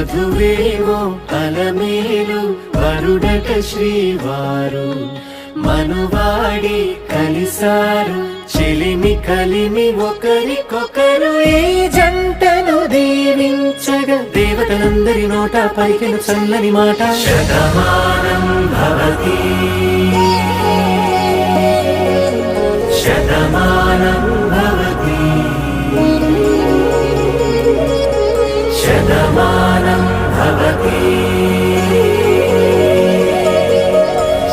వధువేవో అలమేలు వరుడట శ్రీవారు మనువాడి కలిసారు చెలిమి కలిమి ఒకరికొకరు ఈ జంటను దీవించగా దేవతలందరి నోట పలికిన చల్లని మాట శతమానం భవతి శతమానం భవతి శతమానం భవతి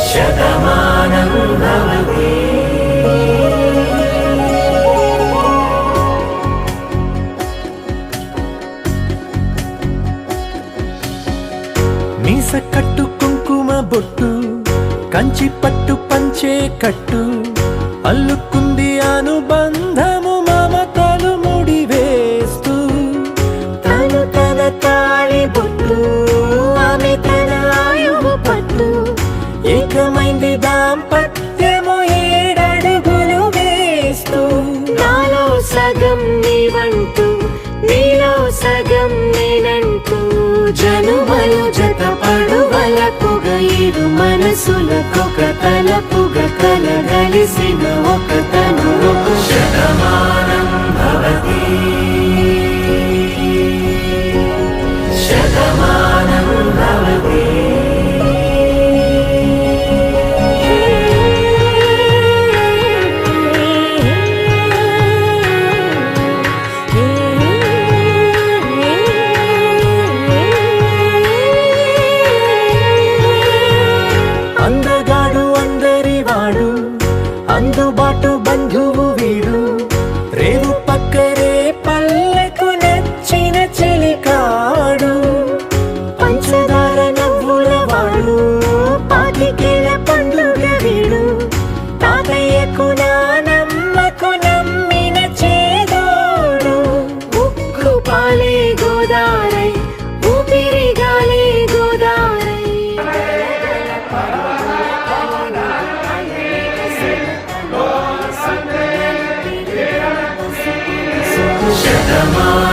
శతమానం భవతి. మీస కట్టు కుంకుమ బొట్టు కంచి పట్టు పంచే కట్టు అల్లుకుంది అనుబంధము మమతలు ముడివేస్తూ తను తన తాళి బొట్టు ఆమె తన ఆయువు పట్టు ఏకమైంది దాంపత్యము 7 అడుగులు వేస్తూ నాలో సగం నీవంటూ నీలో సగం నేనంటూ జనుమలు జతపడువలపుగా ఇరు మనసులకొక తలపుగా కలగలిసిన ఒక తను శతమానం భవతి శతమానం భవతి. అందగాడు అందరివాడు అందుబాటు బంధువు వీడు రేవు పక్కరే పల్లెకు నచ్చిన చెలికాడు పంచదార నవ్వుల వాడు పాతికేల పండుగ వీడు తాతయ్యకు నానమ్మకు నమ్మిన చేదోడు ఉక్కు పాలే గోదారై ఊపిరి గాలే గోదారై శతమానం